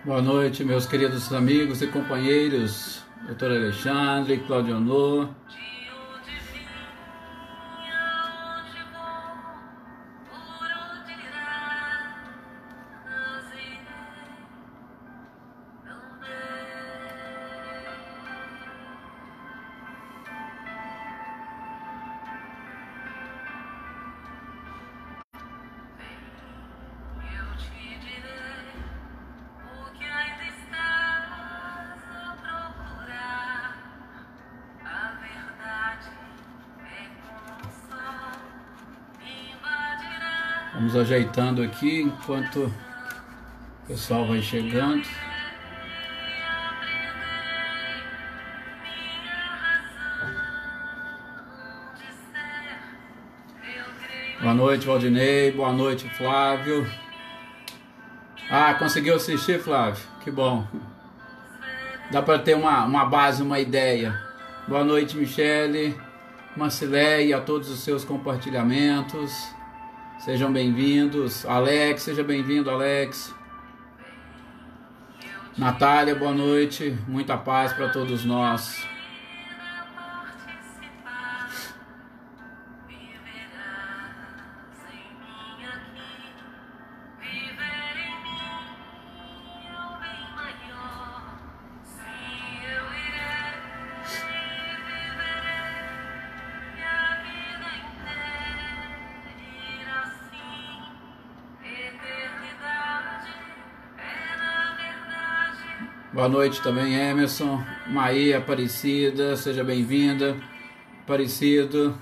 Boa noite, meus queridos amigos e companheiros, Dr. Alexandre, Cláudio Honor. Vamos ajeitando aqui enquanto o pessoal vai chegando. Boa noite, Valdinei. Boa noite, Flávio. Conseguiu assistir, Flávio? Que bom. Dá para ter uma base, uma ideia. Boa noite, Michele, Marcileia e a todos os seus compartilhamentos. Sejam bem-vindos. Alex, seja bem-vindo, Alex. Natália, boa noite. Muita paz para todos nós. Boa noite também, Emerson, Maí, Aparecida, seja bem-vinda, Aparecido.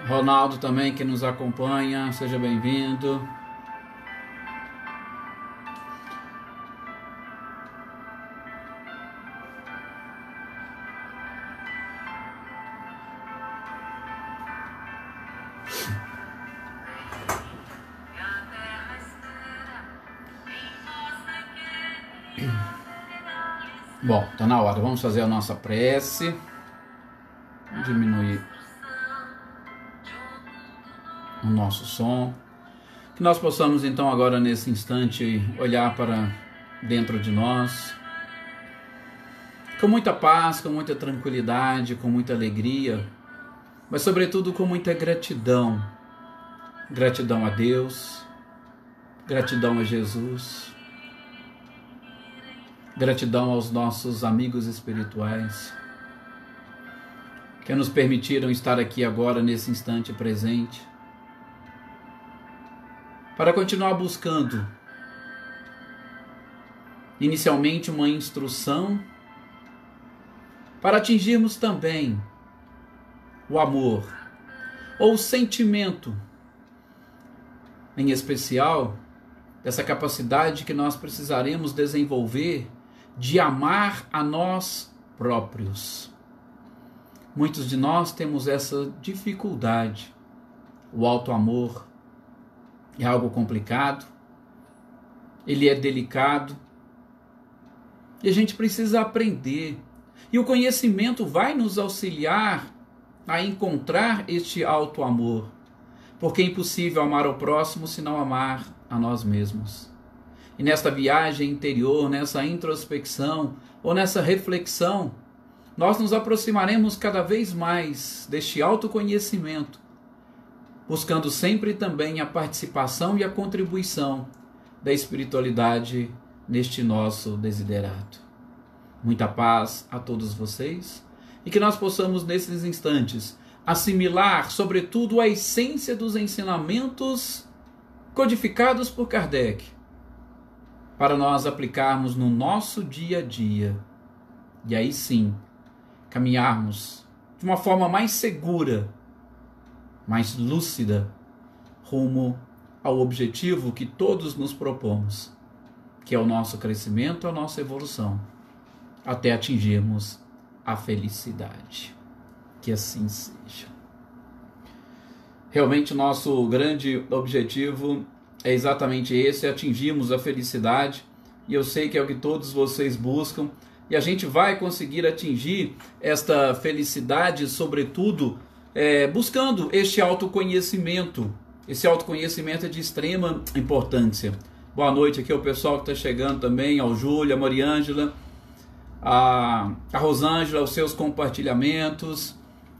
Ronaldo também que nos acompanha, seja bem-vindo. Bom, tá na hora, vamos fazer a nossa prece. Vamos diminuir o nosso som. Que nós possamos então agora nesse instante olhar para dentro de nós com muita paz, com muita tranquilidade, com muita alegria, mas sobretudo com muita gratidão. Gratidão a Deus, gratidão a Jesus, gratidão aos nossos amigos espirituais que nos permitiram estar aqui agora nesse instante presente para continuar buscando inicialmente uma instrução para atingirmos também o amor ou o sentimento, em especial dessa capacidade que nós precisaremos desenvolver de amar a nós próprios. Muitos de nós temos essa dificuldade. O auto-amor é algo complicado, ele é delicado, e a gente precisa aprender. E o conhecimento vai nos auxiliar a encontrar este auto-amor, porque é impossível amar o próximo se não amar a nós mesmos. E nesta viagem interior, nessa introspecção ou nessa reflexão, nós nos aproximaremos cada vez mais deste autoconhecimento, buscando sempre também a participação e a contribuição da espiritualidade neste nosso desiderato. Muita paz a todos vocês e que nós possamos nesses instantes assimilar, sobretudo, a essência dos ensinamentos codificados por Kardec, para nós aplicarmos no nosso dia a dia, e aí sim, caminharmos de uma forma mais segura, mais lúcida, rumo ao objetivo que todos nos propomos, que é o nosso crescimento, a nossa evolução, até atingirmos a felicidade. Que assim seja. Realmente o nosso grande objetivo é exatamente esse, atingirmos a felicidade, e eu sei que é o que todos vocês buscam, e a gente vai conseguir atingir esta felicidade, sobretudo, buscando este autoconhecimento. Esse autoconhecimento é de extrema importância, boa noite aqui ao pessoal que está chegando também, ao Júlio, a Mariângela, a Rosângela, os seus compartilhamentos,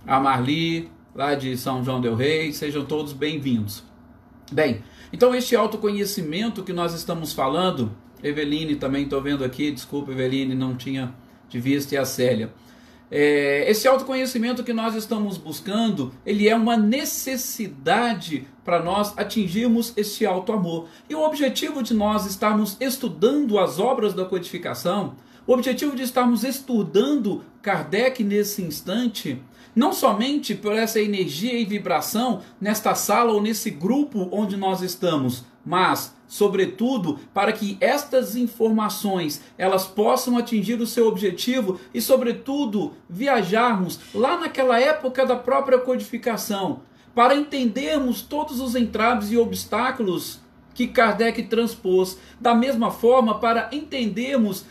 a Marli, lá de São João del Rei, sejam todos bem-vindos. Bem, então este autoconhecimento que nós estamos falando, Eveline também estou vendo aqui, desculpa Eveline, não tinha de vista, e a Célia. Esse autoconhecimento que nós estamos buscando, ele é uma necessidade para nós atingirmos esse auto-amor. E o objetivo de nós estarmos estudando as obras da codificação, o objetivo de estarmos estudando Kardec nesse instante, não somente por essa energia e vibração nesta sala ou nesse grupo onde nós estamos, mas, sobretudo, para que estas informações elas possam atingir o seu objetivo e, sobretudo, viajarmos lá naquela época da própria codificação, para entendermos todos os entraves e obstáculos que Kardec transpôs, da mesma forma para entendermos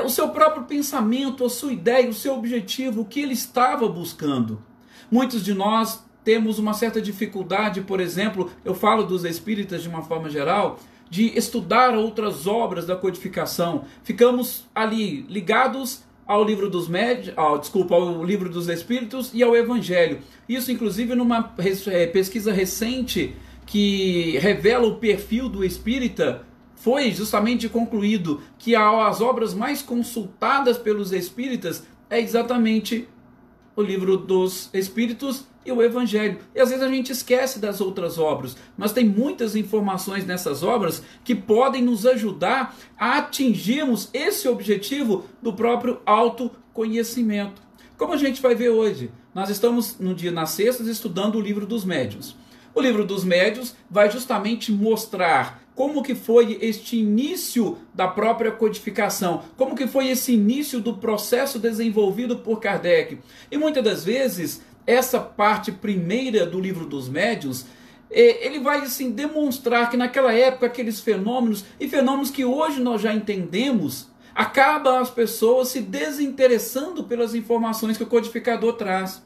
o seu próprio pensamento, a sua ideia, o seu objetivo, o que ele estava buscando. Muitos de nós temos uma certa dificuldade, por exemplo, eu falo dos espíritas de uma forma geral, de estudar outras obras da codificação. Ficamos ali ligados ao livro dos ao livro dos Espíritos e ao Evangelho. Isso, inclusive, numa pesquisa recente que revela o perfil do espírita, foi justamente concluído que as obras mais consultadas pelos espíritas é exatamente o livro dos Espíritos e o Evangelho. E às vezes a gente esquece das outras obras, mas tem muitas informações nessas obras que podem nos ajudar a atingirmos esse objetivo do próprio autoconhecimento. Como a gente vai ver hoje, nós estamos nas sextas estudando o livro dos Médiuns. O livro dos Médiuns vai justamente mostrar como que foi este início da própria codificação, como que foi esse início do processo desenvolvido por Kardec. E muitas das vezes, essa parte primeira do livro dos Médiuns, ele vai assim, demonstrar que naquela época aqueles fenômenos, e fenômenos que hoje nós já entendemos, acabam as pessoas se desinteressando pelas informações que o codificador traz.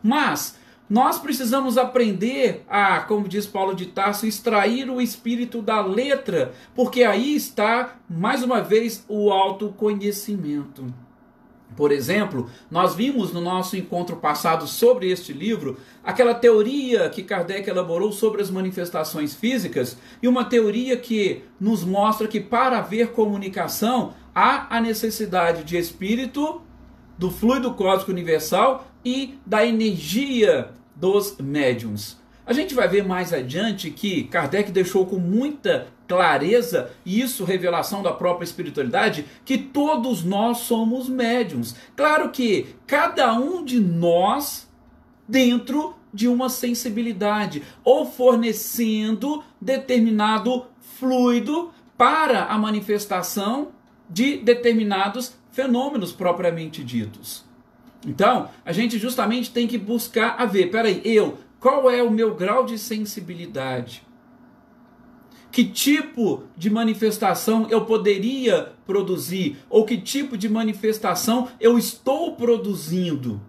Mas nós precisamos aprender a, como diz Paulo de Tarso, extrair o espírito da letra, porque aí está, mais uma vez, o autoconhecimento. Por exemplo, nós vimos no nosso encontro passado sobre este livro, aquela teoria que Kardec elaborou sobre as manifestações físicas, e uma teoria que nos mostra que para haver comunicação, há a necessidade de espírito, do fluido cósmico universal e da energia dos médiuns. A gente vai ver mais adiante que Kardec deixou com muita clareza, e isso revelação da própria espiritualidade, que todos nós somos médiuns. Claro que cada um de nós dentro de uma sensibilidade, ou fornecendo determinado fluido para a manifestação de determinados fenômenos propriamente ditos. Então, a gente justamente tem que buscar a ver, peraí, qual é o meu grau de sensibilidade? Que tipo de manifestação eu poderia produzir? Ou que tipo de manifestação eu estou produzindo?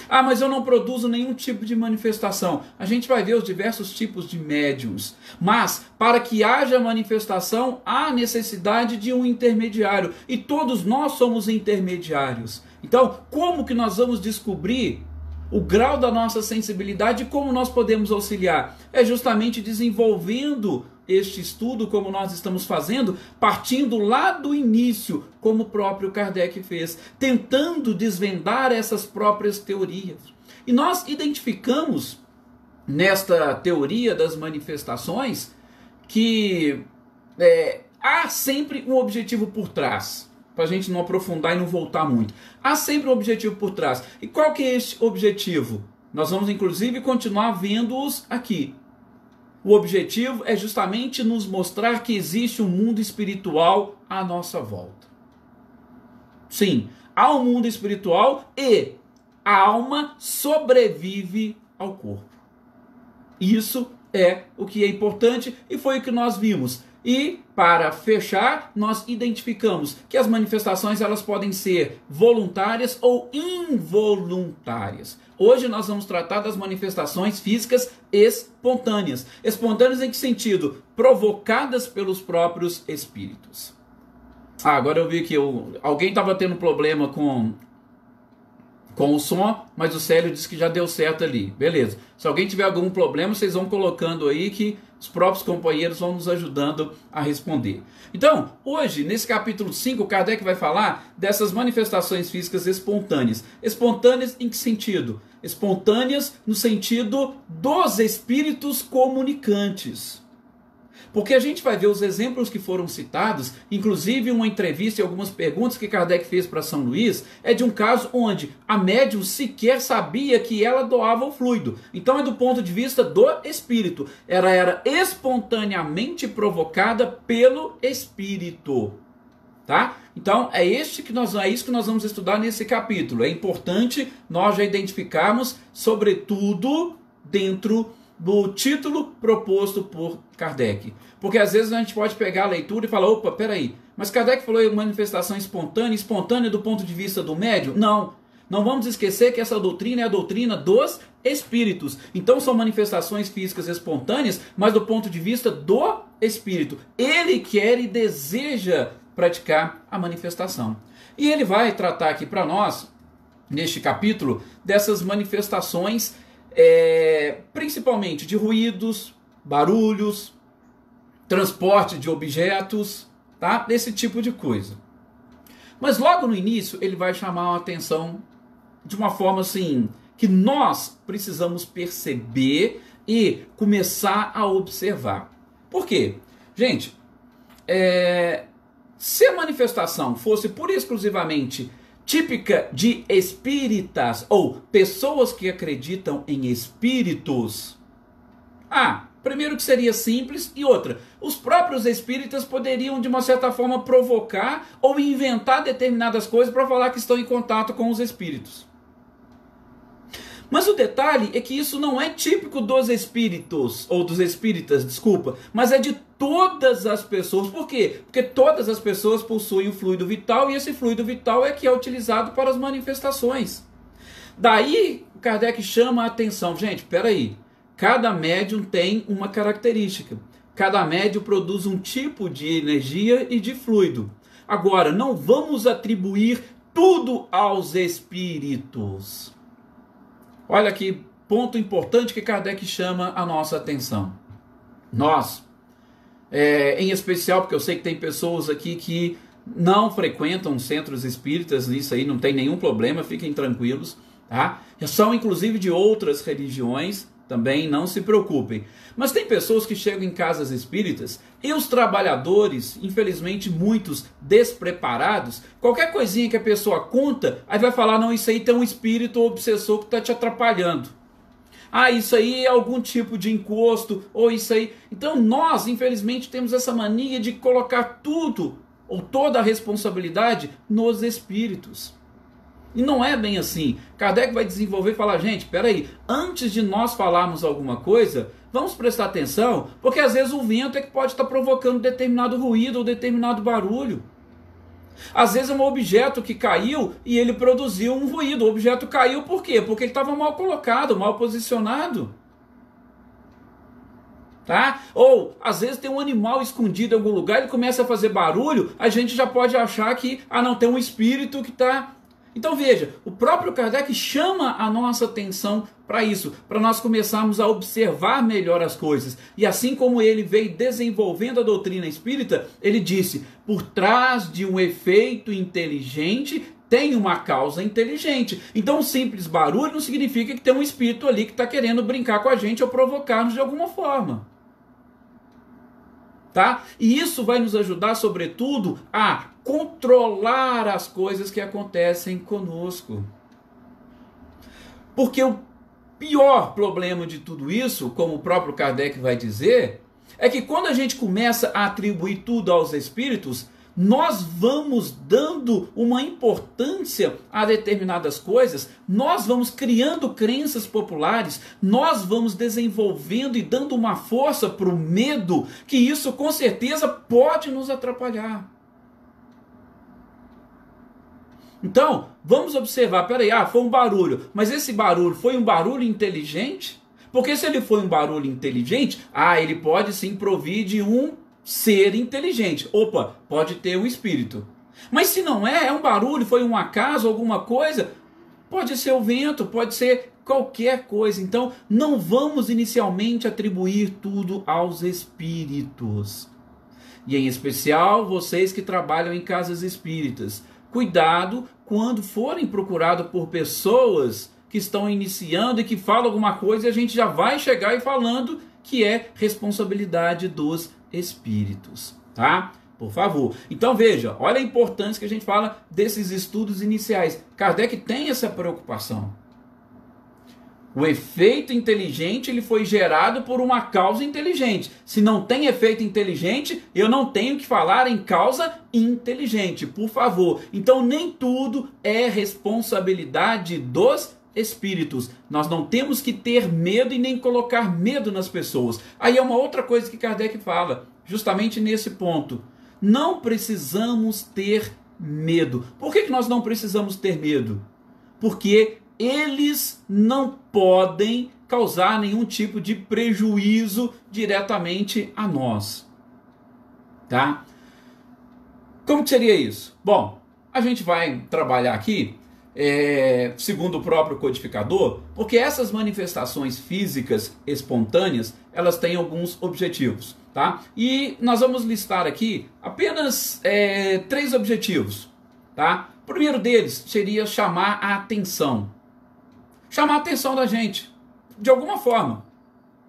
Ah, mas eu não produzo nenhum tipo de manifestação. A gente vai ver os diversos tipos de médiums. Mas, para que haja manifestação, há necessidade de um intermediário. E todos nós somos intermediários. Então, como que nós vamos descobrir o grau da nossa sensibilidade e como nós podemos auxiliar? É justamente desenvolvendo este estudo, como nós estamos fazendo, partindo lá do início, como o próprio Kardec fez, tentando desvendar essas próprias teorias. E nós identificamos, nesta teoria das manifestações, que há sempre um objetivo por trás, para a gente não aprofundar e não voltar muito. Há sempre um objetivo por trás. E qual que é este objetivo? Nós vamos, inclusive, continuar vendo-os aqui. O objetivo é justamente nos mostrar que existe um mundo espiritual à nossa volta. Sim, há um mundo espiritual e a alma sobrevive ao corpo. Isso é o que é importante e foi o que nós vimos. E, para fechar, nós identificamos que as manifestações elas podem ser voluntárias ou involuntárias. Hoje nós vamos tratar das manifestações físicas espontâneas. Espontâneas em que sentido? Provocadas pelos próprios espíritos. Agora eu vi que alguém estava tendo problema com o som, mas o Célio disse que já deu certo ali. Beleza. Se alguém tiver algum problema, vocês vão colocando aí que os próprios companheiros vão nos ajudando a responder. Então, hoje, nesse capítulo 5, Kardec vai falar dessas manifestações físicas espontâneas. Espontâneas em que sentido? Espontâneas no sentido dos espíritos comunicantes. Porque a gente vai ver os exemplos que foram citados, inclusive uma entrevista e algumas perguntas que Kardec fez para São Luís, é de um caso onde a médium sequer sabia que ela doava o fluido. Então é do ponto de vista do espírito. Ela era espontaneamente provocada pelo espírito. Tá? Então é isso que nós vamos estudar nesse capítulo. É importante nós já identificarmos, sobretudo dentro do título proposto por Kardec. Porque às vezes a gente pode pegar a leitura e falar, opa, peraí, mas Kardec falou em manifestação espontânea do ponto de vista do médium? Não. Não vamos esquecer que essa doutrina é a doutrina dos espíritos. Então são manifestações físicas espontâneas, mas do ponto de vista do espírito. Ele quer e deseja praticar a manifestação. E ele vai tratar aqui para nós, neste capítulo, dessas manifestações principalmente de ruídos, barulhos, transporte de objetos, tá? Esse tipo de coisa. Mas logo no início ele vai chamar a atenção de uma forma assim que nós precisamos perceber e começar a observar. Por quê? Gente, se a manifestação fosse pura e exclusivamente típica de espíritas ou pessoas que acreditam em espíritos, primeiro que seria simples, e outra, os próprios espíritas poderiam de uma certa forma provocar ou inventar determinadas coisas para falar que estão em contato com os espíritos. Mas o detalhe é que isso não é típico dos espíritos, ou dos espíritas, desculpa, mas é de todas as pessoas. Por quê? Porque todas as pessoas possuem o fluido vital, e esse fluido vital é que é utilizado para as manifestações. Daí, Kardec chama a atenção. Gente, peraí, cada médium tem uma característica. Cada médium produz um tipo de energia e de fluido. Agora, não vamos atribuir tudo aos espíritos. Olha que ponto importante que Kardec chama a nossa atenção. Nós, em especial, porque eu sei que tem pessoas aqui que não frequentam centros espíritas, isso aí não tem nenhum problema, fiquem tranquilos, tá? São inclusive de outras religiões, também não se preocupem. Mas tem pessoas que chegam em casas espíritas e os trabalhadores, infelizmente muitos despreparados, qualquer coisinha que a pessoa conta, aí vai falar, não, isso aí tem um espírito obsessor que está te atrapalhando. Isso aí é algum tipo de encosto, ou isso aí... Então nós, infelizmente, temos essa mania de colocar tudo, ou toda a responsabilidade, nos espíritos. E não é bem assim. Kardec vai desenvolver e falar, gente, peraí, antes de nós falarmos alguma coisa, vamos prestar atenção, porque às vezes o vento é que pode estar provocando determinado ruído ou determinado barulho. Às vezes é um objeto que caiu e ele produziu um ruído. O objeto caiu por quê? Porque ele estava mal colocado, mal posicionado. Tá? Ou, às vezes tem um animal escondido em algum lugar, ele começa a fazer barulho, a gente já pode achar que, não, tem um espírito que está... Então veja, o próprio Kardec chama a nossa atenção para isso, para nós começarmos a observar melhor as coisas. E assim como ele veio desenvolvendo a doutrina espírita, ele disse, por trás de um efeito inteligente tem uma causa inteligente. Então um simples barulho não significa que tem um espírito ali que está querendo brincar com a gente ou provocar-nos de alguma forma. Tá? E isso vai nos ajudar, sobretudo, a controlar as coisas que acontecem conosco. Porque o pior problema de tudo isso, como o próprio Kardec vai dizer, é que quando a gente começa a atribuir tudo aos espíritos, nós vamos dando uma importância a determinadas coisas, nós vamos criando crenças populares, nós vamos desenvolvendo e dando uma força para o medo, que isso com certeza pode nos atrapalhar. Então, vamos observar, peraí, foi um barulho, mas esse barulho foi um barulho inteligente? Porque se ele foi um barulho inteligente, ele pode sim provir de um ser inteligente. Opa, pode ter um espírito. Mas se não é um barulho, foi um acaso, alguma coisa, pode ser o vento, pode ser qualquer coisa. Então, não vamos inicialmente atribuir tudo aos espíritos. E em especial, vocês que trabalham em casas espíritas. Cuidado quando forem procurados por pessoas que estão iniciando e que falam alguma coisa e a gente já vai chegar e falando que é responsabilidade dos espíritos, tá? Por favor. Então veja, olha a importância que a gente fala desses estudos iniciais. Kardec tem essa preocupação. O efeito inteligente ele foi gerado por uma causa inteligente. Se não tem efeito inteligente, eu não tenho que falar em causa inteligente, por favor. Então nem tudo é responsabilidade dos espíritos. Nós não temos que ter medo e nem colocar medo nas pessoas. Aí é uma outra coisa que Kardec fala, justamente nesse ponto. Não precisamos ter medo. Por que nós não precisamos ter medo? Porque eles não podem causar nenhum tipo de prejuízo diretamente a nós. Tá? Como que seria isso? Bom, a gente vai trabalhar aqui segundo o próprio codificador, porque essas manifestações físicas espontâneas, elas têm alguns objetivos, tá? E nós vamos listar aqui apenas 3 objetivos, tá? O primeiro deles seria chamar a atenção. Chamar a atenção da gente, de alguma forma,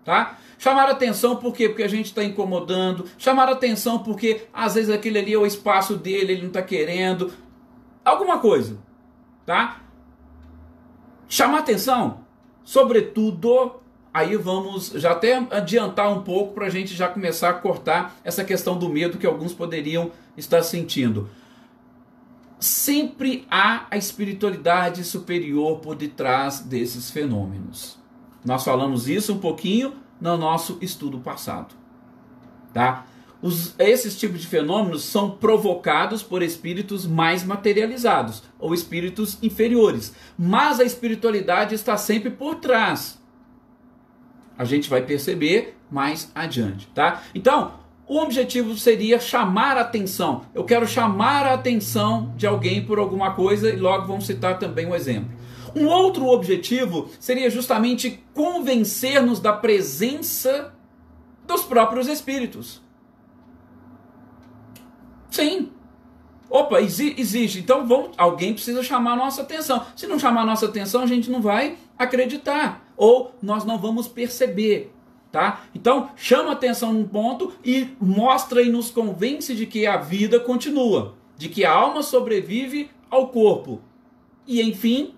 tá? Chamar a atenção por quê? Porque a gente está incomodando, chamar a atenção porque às vezes aquele ali é o espaço dele, ele não está querendo, alguma coisa. Tá? Chamar atenção, sobretudo, aí vamos já até adiantar um pouco para a gente já começar a cortar essa questão do medo que alguns poderiam estar sentindo. Sempre há a espiritualidade superior por detrás desses fenômenos. Nós falamos isso um pouquinho no nosso estudo passado. Tá? Esses tipos de fenômenos são provocados por espíritos mais materializados, ou espíritos inferiores. Mas a espiritualidade está sempre por trás. A gente vai perceber mais adiante, tá? Então, o objetivo seria chamar a atenção. Eu quero chamar a atenção de alguém por alguma coisa, e logo vamos citar também um exemplo. Um outro objetivo seria justamente convencer-nos da presença dos próprios espíritos. Sim. Opa, existe. Então alguém precisa chamar a nossa atenção. Se não chamar a nossa atenção, a gente não vai acreditar. Ou nós não vamos perceber. Tá? Então chama a atenção num ponto e mostra e nos convence de que a vida continua. De que a alma sobrevive ao corpo. E enfim,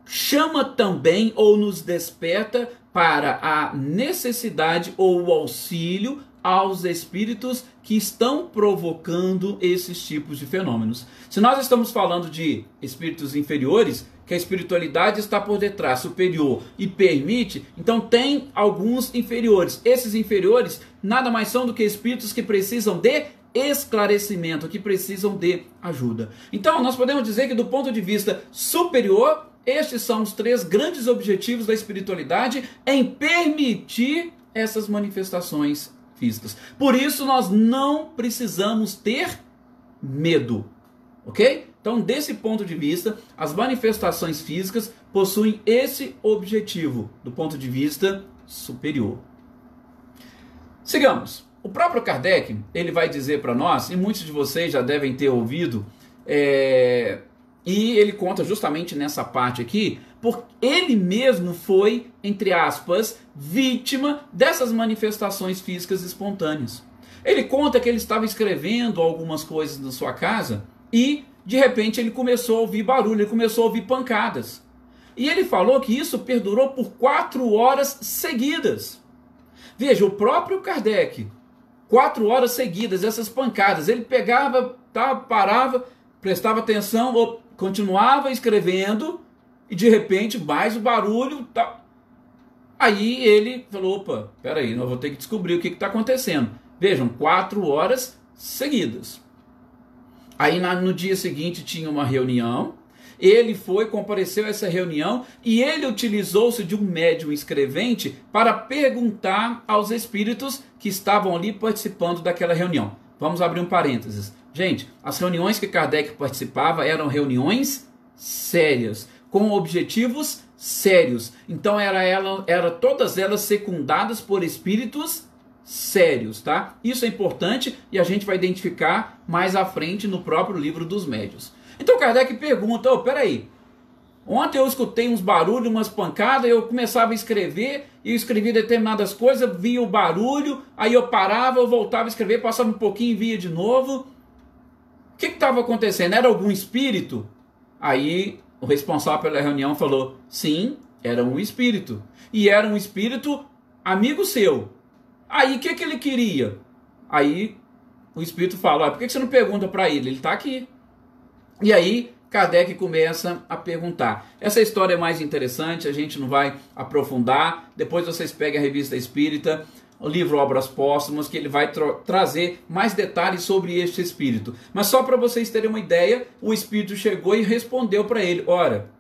chama também ou nos desperta para a necessidade ou o auxílio aos espíritos que estão provocando esses tipos de fenômenos. Se nós estamos falando de espíritos inferiores, que a espiritualidade está por detrás, superior, e permite, então tem alguns inferiores. Esses inferiores nada mais são do que espíritos que precisam de esclarecimento, que precisam de ajuda. Então nós podemos dizer que do ponto de vista superior, estes são os 3 grandes objetivos da espiritualidade em permitir essas manifestações físicas. Por isso nós não precisamos ter medo, ok? Então, desse ponto de vista, as manifestações físicas possuem esse objetivo do ponto de vista superior. Sigamos. O próprio Kardec, ele vai dizer para nós, e muitos de vocês já devem ter ouvido, e ele conta justamente nessa parte aqui, porque ele mesmo foi, entre aspas, vítima dessas manifestações físicas espontâneas. Ele conta que ele estava escrevendo algumas coisas na sua casa e, de repente, ele começou a ouvir barulho, ele começou a ouvir pancadas. E ele falou que isso perdurou por 4 horas seguidas. Veja, o próprio Kardec, 4 horas seguidas, essas pancadas. Ele pegava, tá, parava, prestava atenção, continuava escrevendo, e de repente mais o barulho. Tá. Aí ele falou, opa, peraí, nós vamos ter que descobrir o que está acontecendo. Vejam, 4 horas seguidas. Aí no dia seguinte tinha uma reunião, ele compareceu a essa reunião e ele utilizou-se de um médium escrevente para perguntar aos espíritos que estavam ali participando daquela reunião. Vamos abrir um parênteses. Gente, as reuniões que Kardec participava eram reuniões sérias, com objetivos sérios. Então era todas elas secundadas por espíritos sérios, tá? Isso é importante e a gente vai identificar mais à frente no próprio livro dos médiuns. Então Kardec pergunta, peraí, ontem eu escutei uns barulhos, umas pancadas, eu começava a escrever, e eu escrevia determinadas coisas, via o barulho, aí eu parava, eu voltava a escrever, passava um pouquinho e via de novo. O que estava acontecendo? Era algum espírito? Aí o responsável pela reunião falou, sim, era um espírito. E era um espírito amigo seu. Aí o que ele queria? Aí o espírito fala, por que você não pergunta para ele? Ele está aqui. E aí Kardec começa a perguntar. Essa história é mais interessante, a gente não vai aprofundar. Depois vocês peguem a Revista Espírita, o livro Obras Póstumas, que ele vai trazer mais detalhes sobre este espírito. Mas só para vocês terem uma ideia, o espírito chegou e respondeu para ele, ora,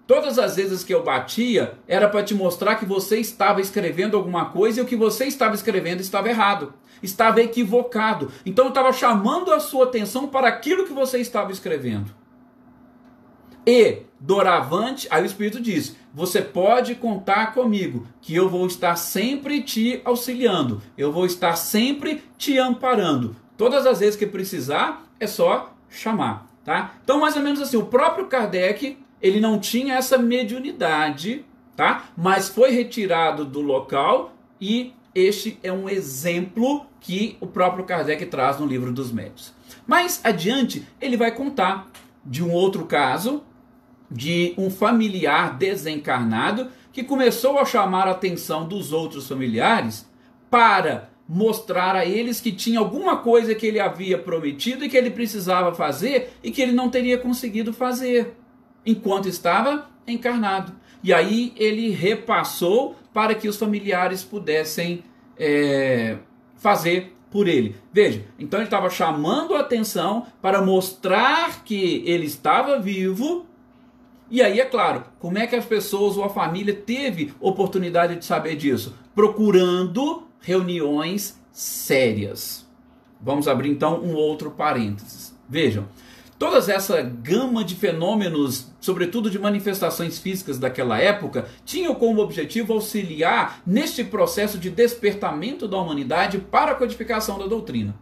todas as vezes que eu batia, era para te mostrar que você estava escrevendo alguma coisa e o que você estava escrevendo estava errado, estava equivocado. Então eu estava chamando a sua atenção para aquilo que você estava escrevendo. E, doravante, aí o Espírito diz, você pode contar comigo, que eu vou estar sempre te auxiliando, eu vou estar sempre te amparando. Todas as vezes que precisar, é só chamar, tá? Então, mais ou menos assim, o próprio Kardec, ele não tinha essa mediunidade, tá? Mas foi retirado do local e este é um exemplo que o próprio Kardec traz no livro dos médiuns. Mais adiante, ele vai contar de um outro caso, de um familiar desencarnado que começou a chamar a atenção dos outros familiares para mostrar a eles que tinha alguma coisa que ele havia prometido e que ele precisava fazer e que ele não teria conseguido fazer enquanto estava encarnado. E aí ele repassou para que os familiares pudessem fazer por ele. Veja, então ele estava chamando a atenção para mostrar que ele estava vivo. E aí, é claro, como é que as pessoas ou a família teve oportunidade de saber disso? Procurando reuniões sérias. Vamos abrir então um outro parênteses. Vejam, toda essa gama de fenômenos, sobretudo de manifestações físicas daquela época, tinham como objetivo auxiliar neste processo de despertamento da humanidade para a codificação da doutrina.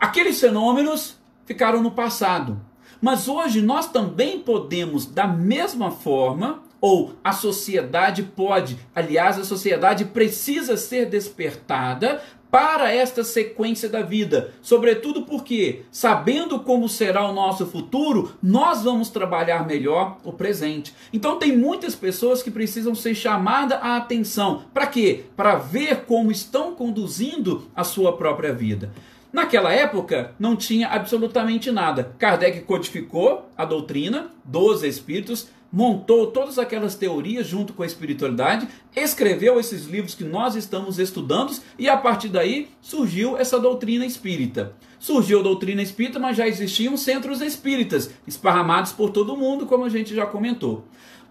Aqueles fenômenos ficaram no passado. Mas hoje nós também podemos, da mesma forma, ou a sociedade pode, aliás, a sociedade precisa ser despertada para esta sequência da vida. Sobretudo porque, sabendo como será o nosso futuro, nós vamos trabalhar melhor o presente. Então tem muitas pessoas que precisam ser chamadas a atenção. Para quê? Para ver como estão conduzindo a sua própria vida. Naquela época não tinha absolutamente nada. Kardec codificou a doutrina dos espíritos, montou todas aquelas teorias junto com a espiritualidade, escreveu esses livros que nós estamos estudando e a partir daí surgiu essa doutrina espírita. Surgiu a doutrina espírita, mas já existiam centros espíritas esparramados por todo o mundo, como a gente já comentou.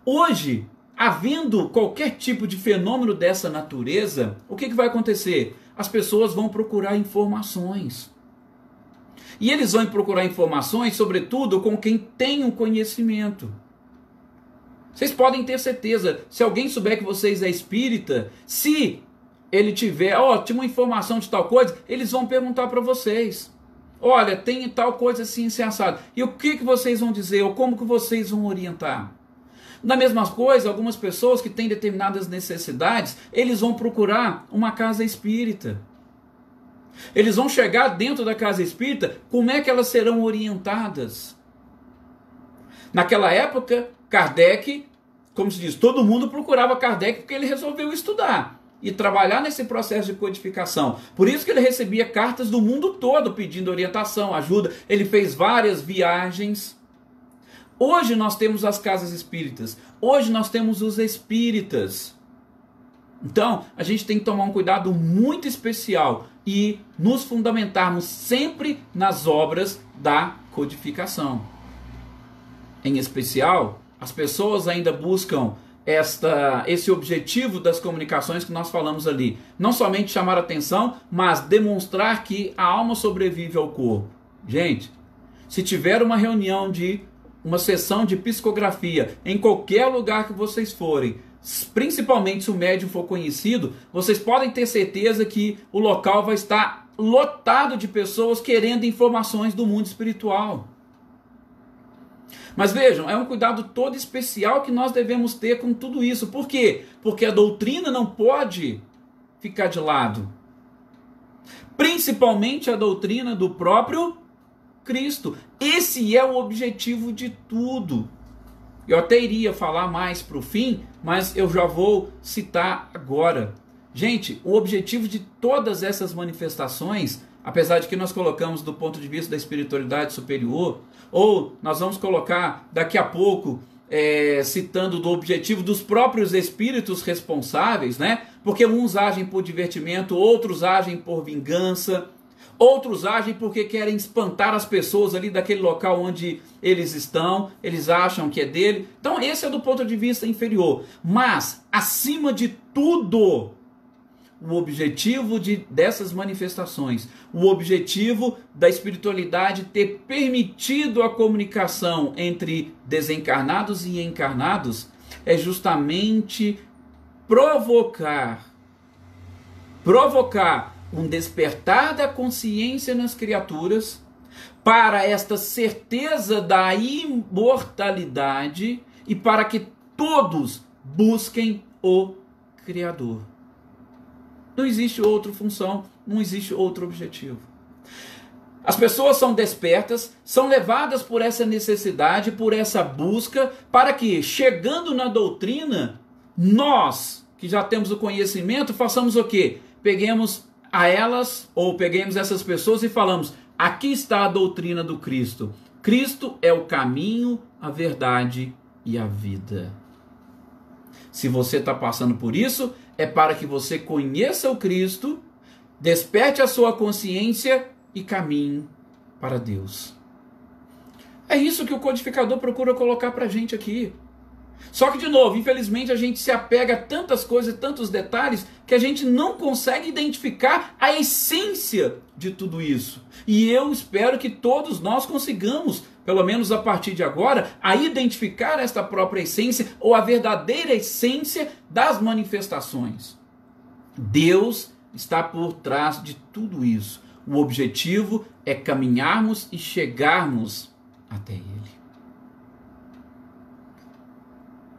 Hoje, havendo qualquer tipo de fenômeno dessa natureza, o que vai acontecer? As pessoas vão procurar informações. E eles vão procurar informações, sobretudo, com quem tem um conhecimento. Vocês podem ter certeza, se alguém souber que vocês é espírita, se ele tiver, tinha uma informação de tal coisa, eles vão perguntar para vocês. Olha, tem tal coisa assim, assado. E o que vocês vão dizer, ou como que vocês vão orientar? Da mesma coisa, algumas pessoas que têm determinadas necessidades, eles vão procurar uma casa espírita. Eles vão chegar dentro da casa espírita, como é que elas serão orientadas? Naquela época, Kardec, como se diz, todo mundo procurava Kardec porque ele resolveu estudar. e trabalhar nesse processo de codificação. Por isso que ele recebia cartas do mundo todo pedindo orientação, ajuda. Ele fez várias viagens. Hoje nós temos as casas espíritas. Hoje nós temos os espíritas. Então, a gente tem que tomar um cuidado muito especial e nos fundamentarmos sempre nas obras da codificação. Em especial, as pessoas ainda buscam esse objetivo das comunicações que nós falamos ali. Não somente chamar atenção, mas demonstrar que a alma sobrevive ao corpo. Gente, se tiver uma reunião uma sessão de psicografia em qualquer lugar que vocês forem, principalmente se o médium for conhecido, vocês podem ter certeza que o local vai estar lotado de pessoas querendo informações do mundo espiritual. Mas vejam, é um cuidado todo especial que nós devemos ter com tudo isso. Por quê? Porque a doutrina não pode ficar de lado. Principalmente a doutrina do próprio Cristo. Esse é o objetivo de tudo. Eu até iria falar mais para o fim, mas eu já vou citar agora. Gente, o objetivo de todas essas manifestações, apesar de que nós colocamos do ponto de vista da espiritualidade superior, ou nós vamos colocar daqui a pouco, citando do objetivo dos próprios espíritos responsáveis, né? Porque uns agem por divertimento, outros agem por vingança, outros agem porque querem espantar as pessoas ali daquele local onde eles estão, eles acham que é dele. Então esse é do ponto de vista inferior. Mas, acima de tudo, o objetivo dessas manifestações, o objetivo da espiritualidade ter permitido a comunicação entre desencarnados e encarnados é justamente provocar um despertar da consciência nas criaturas para esta certeza da imortalidade e para que todos busquem o Criador. Não existe outra função, não existe outro objetivo. As pessoas são despertas, são levadas por essa necessidade, por essa busca, para que, chegando na doutrina, nós, que já temos o conhecimento, façamos o quê? Peguemos a elas, ou peguemos essas pessoas e falamos: aqui está a doutrina do Cristo. Cristo é o caminho, a verdade e a vida. Se você está passando por isso, é para que você conheça o Cristo, desperte a sua consciência e caminhe para Deus. É isso que o codificador procura colocar para a gente aqui. Só que, de novo, infelizmente a gente se apega a tantas coisas, tantos detalhes, que a gente não consegue identificar a essência de tudo isso. E eu espero que todos nós consigamos, pelo menos a partir de agora, a identificar esta própria essência, ou a verdadeira essência das manifestações. Deus está por trás de tudo isso. O objetivo é caminharmos e chegarmos até Ele.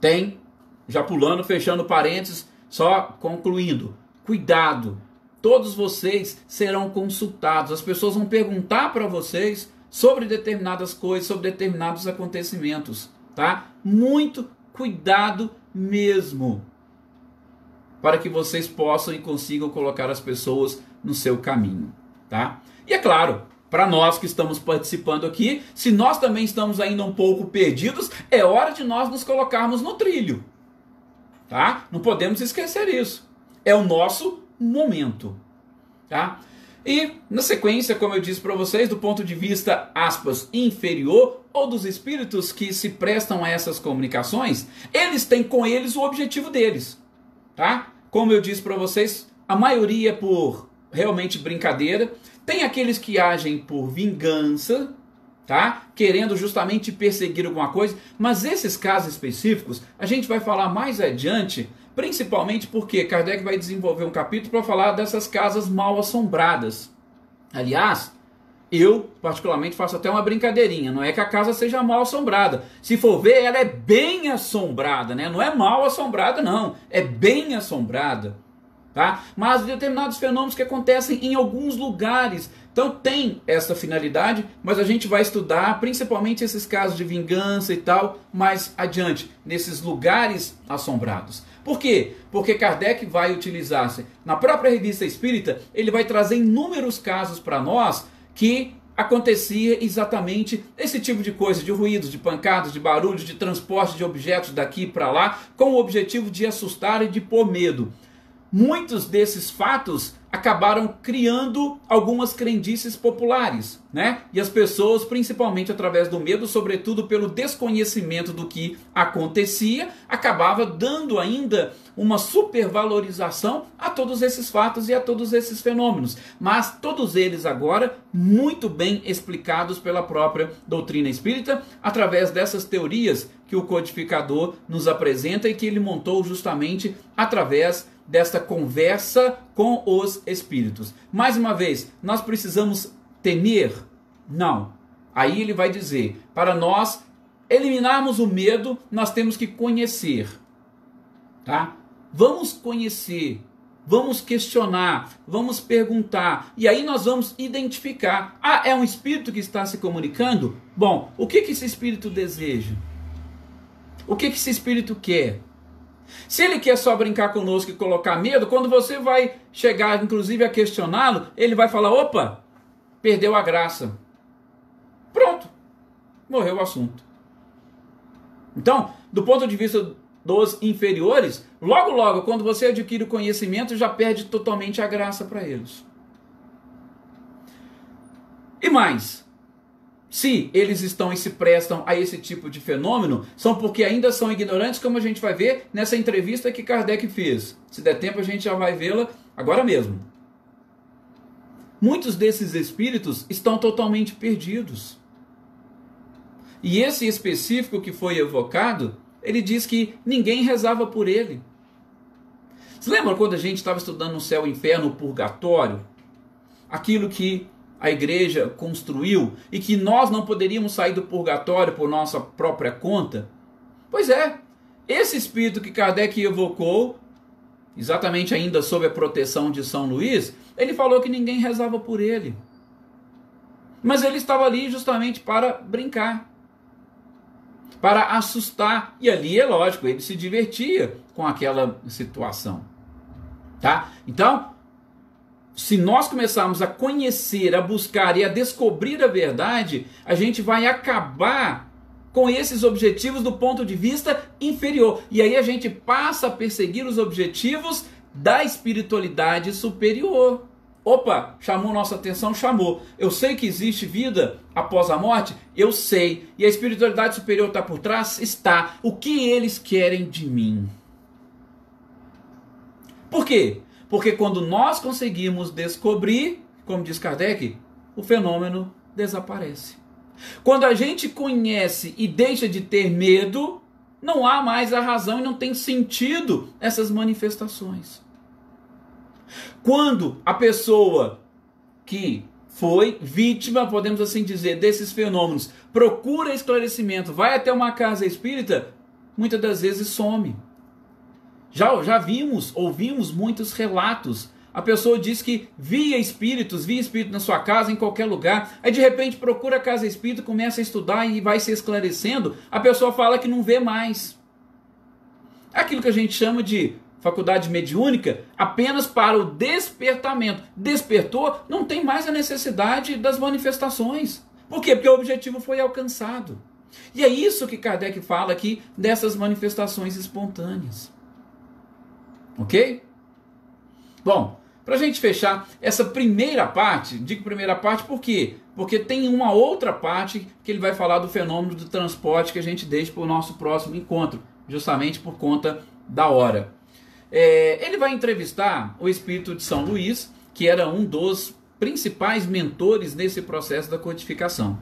Tem, já pulando, fechando parênteses, só concluindo, cuidado, todos vocês serão consultados, as pessoas vão perguntar para vocês sobre determinadas coisas, sobre determinados acontecimentos, tá? Muito cuidado mesmo, para que vocês possam e consigam colocar as pessoas no seu caminho, tá? E é claro, para nós que estamos participando aqui, se nós também estamos ainda um pouco perdidos, é hora de nós nos colocarmos no trilho, tá? Não podemos esquecer isso. É o nosso momento, tá? E na sequência, como eu disse para vocês, do ponto de vista, aspas, inferior, ou dos espíritos que se prestam a essas comunicações, eles têm com eles o objetivo deles, tá? Como eu disse para vocês, a maioria é por realmente brincadeira. Tem aqueles que agem por vingança, tá? Querendo justamente perseguir alguma coisa, mas esses casos específicos a gente vai falar mais adiante, principalmente porque Kardec vai desenvolver um capítulo para falar dessas casas mal assombradas. Aliás, eu particularmente faço até uma brincadeirinha, não é que a casa seja mal assombrada. Se for ver, ela é bem assombrada, né? Não é mal assombrada não, é bem assombrada. Tá? Mas determinados fenômenos que acontecem em alguns lugares. Então tem essa finalidade, mas a gente vai estudar principalmente esses casos de vingança e tal, mais adiante, nesses lugares assombrados. Por quê? Porque Kardec vai utilizar-se, na própria Revista Espírita, ele vai trazer inúmeros casos para nós que acontecia exatamente esse tipo de coisa, de ruídos, de pancadas, de barulhos, de transporte de objetos daqui para lá, com o objetivo de assustar e de pôr medo. Muitos desses fatos acabaram criando algumas crendices populares, né? E as pessoas, principalmente através do medo, sobretudo pelo desconhecimento do que acontecia, acabava dando ainda uma supervalorização a todos esses fatos e a todos esses fenômenos. Mas todos eles agora muito bem explicados pela própria doutrina espírita, através dessas teorias que o codificador nos apresenta e que ele montou justamente através desta conversa com os espíritos. Mais uma vez, nós precisamos temer? Não. Aí ele vai dizer, para nós eliminarmos o medo, nós temos que conhecer. Tá? Vamos conhecer, vamos questionar, vamos perguntar, e aí nós vamos identificar. Ah, é um espírito que está se comunicando? Bom, o que esse espírito deseja? O que esse espírito quer? Se ele quer só brincar conosco e colocar medo, quando você vai chegar, inclusive, a questioná-lo, ele vai falar, opa, perdeu a graça. Pronto, morreu o assunto. Então, do ponto de vista dos inferiores, logo, quando você adquire o conhecimento, já perde totalmente a graça para eles. E mais, se eles estão e se prestam a esse tipo de fenômeno, são porque ainda são ignorantes, como a gente vai ver nessa entrevista que Kardec fez. Se der tempo, a gente já vai vê-la agora mesmo. Muitos desses espíritos estão totalmente perdidos. E esse específico que foi evocado, ele diz que ninguém rezava por ele. Você lembra quando a gente estava estudando o céu, o inferno, o purgatório? Aquilo que a igreja construiu e que nós não poderíamos sair do purgatório por nossa própria conta? Pois é, esse espírito que Kardec evocou, exatamente ainda sob a proteção de São Luís, ele falou que ninguém rezava por ele. Mas ele estava ali justamente para brincar, para assustar, e ali é lógico, ele se divertia com aquela situação. Tá? Então, se nós começarmos a conhecer, a buscar e a descobrir a verdade, a gente vai acabar com esses objetivos do ponto de vista inferior. E aí a gente passa a perseguir os objetivos da espiritualidade superior. Opa, chamou nossa atenção? Chamou. Eu sei que existe vida após a morte? Eu sei. E a espiritualidade superior está por trás? Está. O que eles querem de mim? Por quê? Porque quando nós conseguimos descobrir, como diz Kardec, o fenômeno desaparece. Quando a gente conhece e deixa de ter medo, não há mais a razão e não tem sentido essas manifestações. Quando a pessoa que foi vítima, podemos assim dizer, desses fenômenos, procura esclarecimento, vai até uma casa espírita, muitas das vezes some. Já ouvimos muitos relatos. A pessoa diz que via espírito na sua casa, em qualquer lugar. Aí de repente procura a casa espírita, começa a estudar e vai se esclarecendo. A pessoa fala que não vê mais. Aquilo que a gente chama de faculdade mediúnica, apenas para o despertamento. Despertou, não tem mais a necessidade das manifestações. Por quê? Porque o objetivo foi alcançado. E é isso que Kardec fala aqui dessas manifestações espontâneas. Ok? Bom, para a gente fechar essa primeira parte, digo primeira parte por quê? Porque tem uma outra parte que ele vai falar do fenômeno do transporte que a gente deixa para o nosso próximo encontro, justamente por conta da hora. Ele vai entrevistar o espírito de São Luís, que era um dos principais mentores nesse processo da codificação.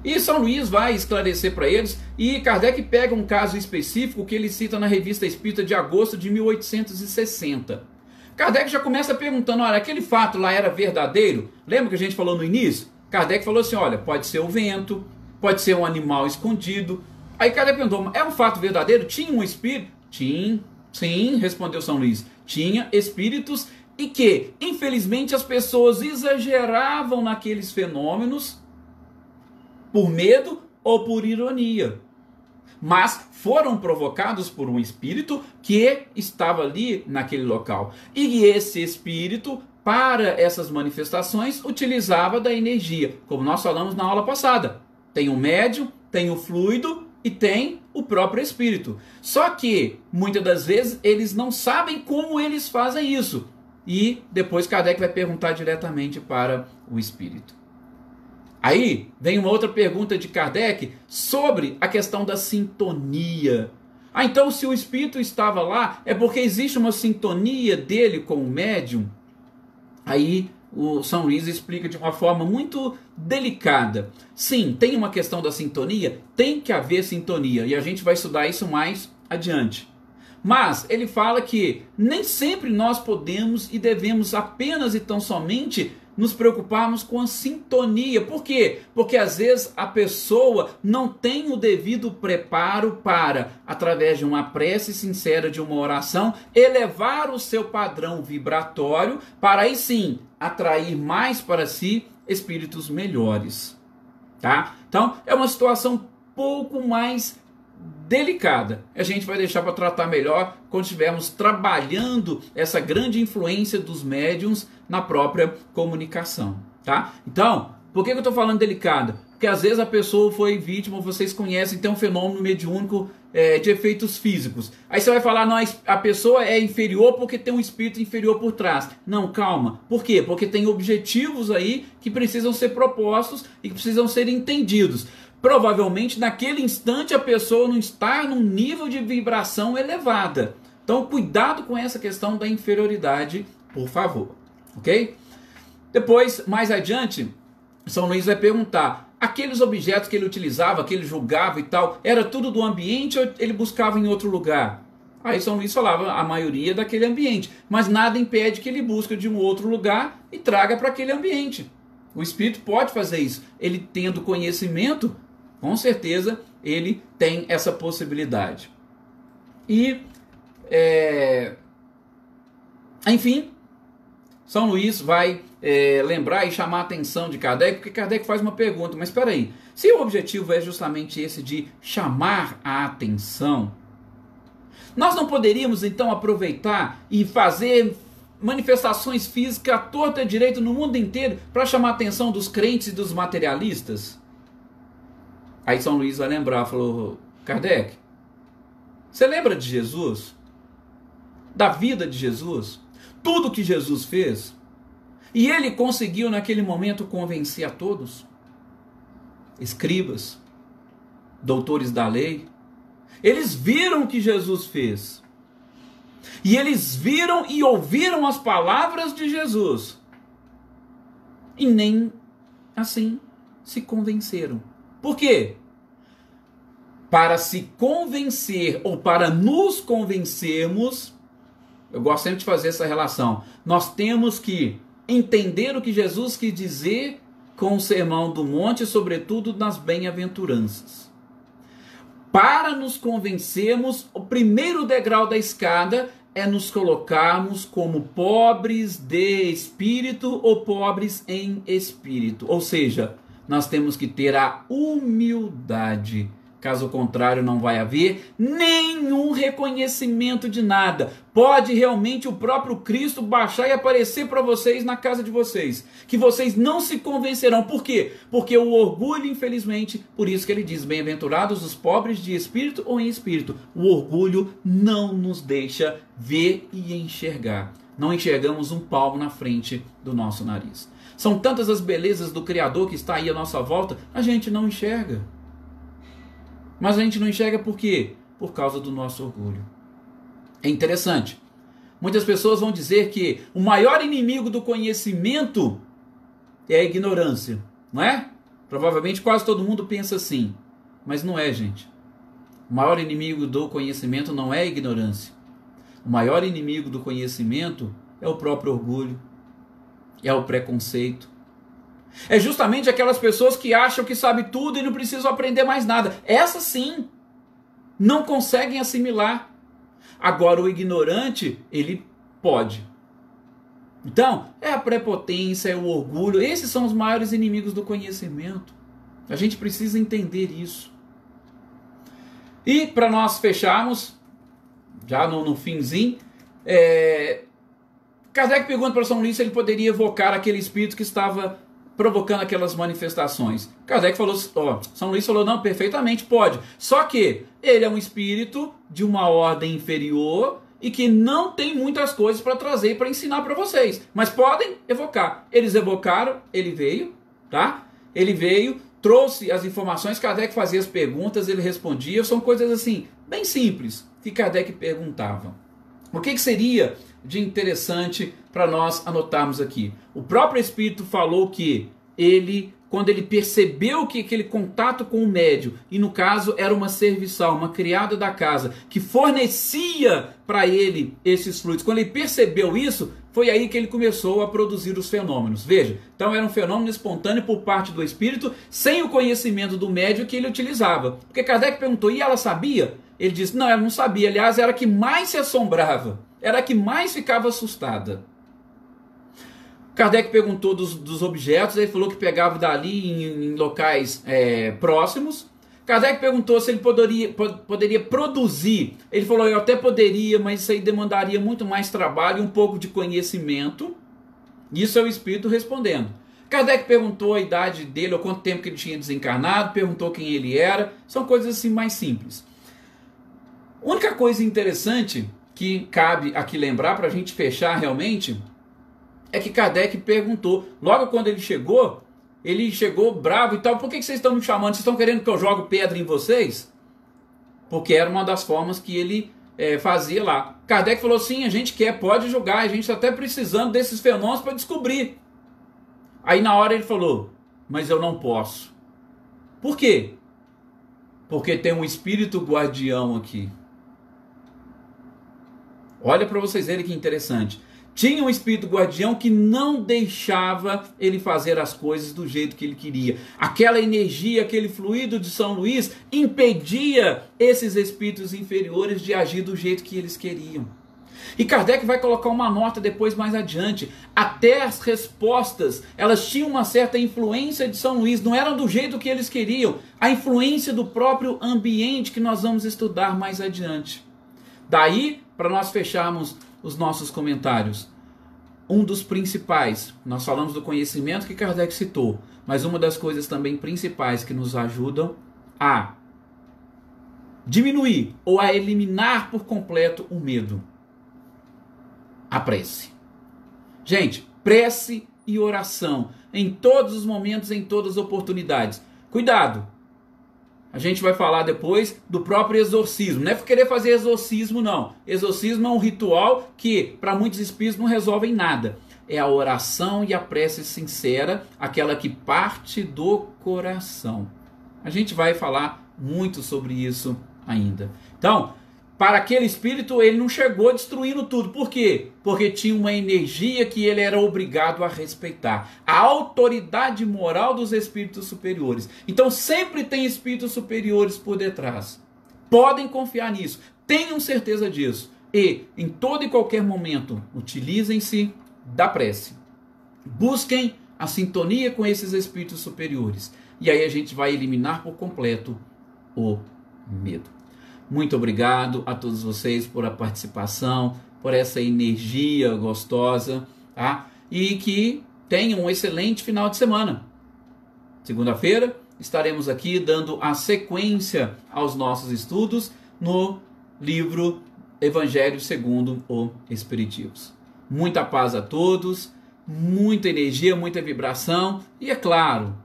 E São Luís vai esclarecer para eles, e Kardec pega um caso específico que ele cita na Revista Espírita de agosto de 1860. Kardec já começa perguntando, olha, aquele fato lá era verdadeiro? Lembra que a gente falou no início? Kardec falou assim, olha, pode ser o vento, pode ser um animal escondido. Aí Kardec perguntou, é um fato verdadeiro? Tinha um espírito? Tinha, sim, respondeu São Luís. Tinha espíritos e que, infelizmente, as pessoas exageravam naqueles fenômenos por medo ou por ironia. Mas foram provocados por um espírito que estava ali naquele local. E esse espírito, para essas manifestações, utilizava da energia, como nós falamos na aula passada. Tem o médium, tem o fluido e tem o próprio espírito. Só que, muitas das vezes, eles não sabem como eles fazem isso. E depois Kardec vai perguntar diretamente para o espírito. Aí vem uma outra pergunta de Kardec sobre a questão da sintonia. Então se o espírito estava lá, é porque existe uma sintonia dele com o médium? Aí o São Luís explica de uma forma muito delicada. Sim, tem uma questão da sintonia, tem que haver sintonia, e a gente vai estudar isso mais adiante. Mas ele fala que nem sempre nós podemos e devemos apenas e tão somente nos preocuparmos com a sintonia. Por quê? Porque às vezes a pessoa não tem o devido preparo para, através de uma prece sincera, de uma oração, elevar o seu padrão vibratório para aí sim atrair mais para si espíritos melhores. Tá? Então é uma situação um pouco mais delicada. A gente vai deixar para tratar melhor quando estivermos trabalhando essa grande influência dos médiuns na própria comunicação, tá? Então, por que eu estou falando delicada? Porque às vezes a pessoa foi vítima, vocês conhecem, tem um fenômeno mediúnico de efeitos físicos. Aí você vai falar, não, a pessoa é inferior porque tem um espírito inferior por trás. Não, calma. Por quê? Porque tem objetivos aí que precisam ser propostos e que precisam ser entendidos. Provavelmente naquele instante a pessoa não está num nível de vibração elevada. Então cuidado com essa questão da inferioridade, por favor. Ok? Depois, mais adiante, São Luís vai perguntar, aqueles objetos que ele utilizava, que ele julgava e tal, era tudo do ambiente ou ele buscava em outro lugar? Aí São Luís falava, a maioria daquele ambiente. Mas nada impede que ele busque de um outro lugar e traga para aquele ambiente. O espírito pode fazer isso. Ele tendo conhecimento, com certeza ele tem essa possibilidade. E, enfim, São Luís vai lembrar e chamar a atenção de Kardec, porque Kardec faz uma pergunta, mas espera aí, se o objetivo é justamente esse de chamar a atenção, nós não poderíamos então aproveitar e fazer manifestações físicas à torta e direito no mundo inteiro para chamar a atenção dos crentes e dos materialistas? Aí São Luís vai lembrar, falou, Kardec, você lembra de Jesus? Da vida de Jesus? Tudo que Jesus fez? E ele conseguiu naquele momento convencer a todos? Escribas, doutores da lei, eles viram o que Jesus fez. E eles viram e ouviram as palavras de Jesus. E nem assim se convenceram. Por quê? Para se convencer ou para nos convencermos, eu gosto sempre de fazer essa relação, nós temos que entender o que Jesus quis dizer com o Sermão do Monte, sobretudo nas bem-aventuranças. Para nos convencermos, o primeiro degrau da escada é nos colocarmos como pobres de espírito ou pobres em espírito. Ou seja, nós temos que ter a humildade. Caso contrário, não vai haver nenhum reconhecimento de nada. Pode realmente o próprio Cristo baixar e aparecer para vocês na casa de vocês. Que vocês não se convencerão. Por quê? Porque o orgulho, infelizmente, por isso que ele diz, bem-aventurados os pobres de espírito ou em espírito. O orgulho não nos deixa ver e enxergar. Não enxergamos um palmo na frente do nosso nariz. São tantas as belezas do Criador que está aí à nossa volta, a gente não enxerga. Mas a gente não enxerga por quê? Por causa do nosso orgulho. É interessante. Muitas pessoas vão dizer que o maior inimigo do conhecimento é a ignorância, não é? Provavelmente quase todo mundo pensa assim. Mas não é, gente. O maior inimigo do conhecimento não é a ignorância. O maior inimigo do conhecimento é o próprio orgulho, é o preconceito. É justamente aquelas pessoas que acham que sabem tudo e não precisam aprender mais nada. Essas sim, não conseguem assimilar. Agora o ignorante, ele pode. Então, é a prepotência, é o orgulho. Esses são os maiores inimigos do conhecimento. A gente precisa entender isso. E para nós fecharmos, já no finzinho, Kardec pergunta para São Luís se ele poderia evocar aquele espírito que estava provocando aquelas manifestações. Kardec falou, São Luís falou, não, perfeitamente pode. Só que ele é um espírito de uma ordem inferior e que não tem muitas coisas para trazer e para ensinar para vocês. Mas podem evocar. Eles evocaram, ele veio, tá? Ele veio, trouxe as informações, Kardec fazia as perguntas, ele respondia. São coisas assim, bem simples, que Kardec perguntava. O que seria de interessante para nós anotarmos aqui? O próprio Espírito falou que quando ele percebeu que aquele contato com o médium, e no caso era uma serviçal, uma criada da casa, que fornecia para ele esses fluidos, quando ele percebeu isso, foi aí que ele começou a produzir os fenômenos. Veja, então era um fenômeno espontâneo por parte do Espírito, sem o conhecimento do médium que ele utilizava. Porque Kardec perguntou, e ela sabia? Ele disse, não, ela não sabia, aliás, era a que mais se assombrava, era a que mais ficava assustada. Kardec perguntou dos objetos, ele falou que pegava dali em locais próximos. Kardec perguntou se ele poderia produzir. Ele falou, eu até poderia, mas isso aí demandaria muito mais trabalho e um pouco de conhecimento. Isso é o Espírito respondendo. Kardec perguntou a idade dele, ou quanto tempo que ele tinha desencarnado, perguntou quem ele era. São coisas assim mais simples. A única coisa interessante que cabe aqui lembrar para a gente fechar realmente é que Kardec perguntou, logo quando ele chegou bravo e tal, por que vocês estão me chamando? Vocês estão querendo que eu jogue pedra em vocês? Porque era uma das formas que ele fazia lá. Kardec falou, sim, a gente quer, pode jogar, a gente está até precisando desses fenômenos para descobrir. Aí na hora ele falou, mas eu não posso. Por quê? Porque tem um espírito guardião aqui. Olha para vocês verem que interessante. Tinha um espírito guardião que não deixava ele fazer as coisas do jeito que ele queria. Aquela energia, aquele fluido de São Luís impedia esses espíritos inferiores de agir do jeito que eles queriam. E Kardec vai colocar uma nota depois mais adiante. Até as respostas, elas tinham uma certa influência de São Luís, não eram do jeito que eles queriam. A influência do próprio ambiente que nós vamos estudar mais adiante. Daí, para nós fecharmos os nossos comentários, um dos principais, nós falamos do conhecimento que Kardec citou, mas uma das coisas também principais que nos ajudam a diminuir ou a eliminar por completo o medo, a prece. Gente, prece e oração em todos os momentos, em todas as oportunidades. Cuidado! A gente vai falar depois do próprio exorcismo. Não é querer fazer exorcismo, não. Exorcismo é um ritual que, para muitos espíritos, não resolve nada. É a oração e a prece sincera, aquela que parte do coração. A gente vai falar muito sobre isso ainda. Então, para aquele espírito, ele não chegou destruindo tudo. Por quê? Porque tinha uma energia que ele era obrigado a respeitar. A autoridade moral dos espíritos superiores. Então sempre tem espíritos superiores por detrás. Podem confiar nisso. Tenham certeza disso. E em todo e qualquer momento, utilizem-se da prece. Busquem a sintonia com esses espíritos superiores. E aí a gente vai eliminar por completo o medo. Muito obrigado a todos vocês por a participação, por essa energia gostosa, tá? E que tenham um excelente final de semana. Segunda-feira estaremos aqui dando a sequência aos nossos estudos no livro Evangelho segundo o Espiritismo. Muita paz a todos, muita energia, muita vibração e, é claro,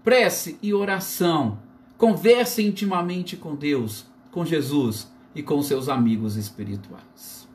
prece e oração. Converse intimamente com Deus, com Jesus e com seus amigos espirituais.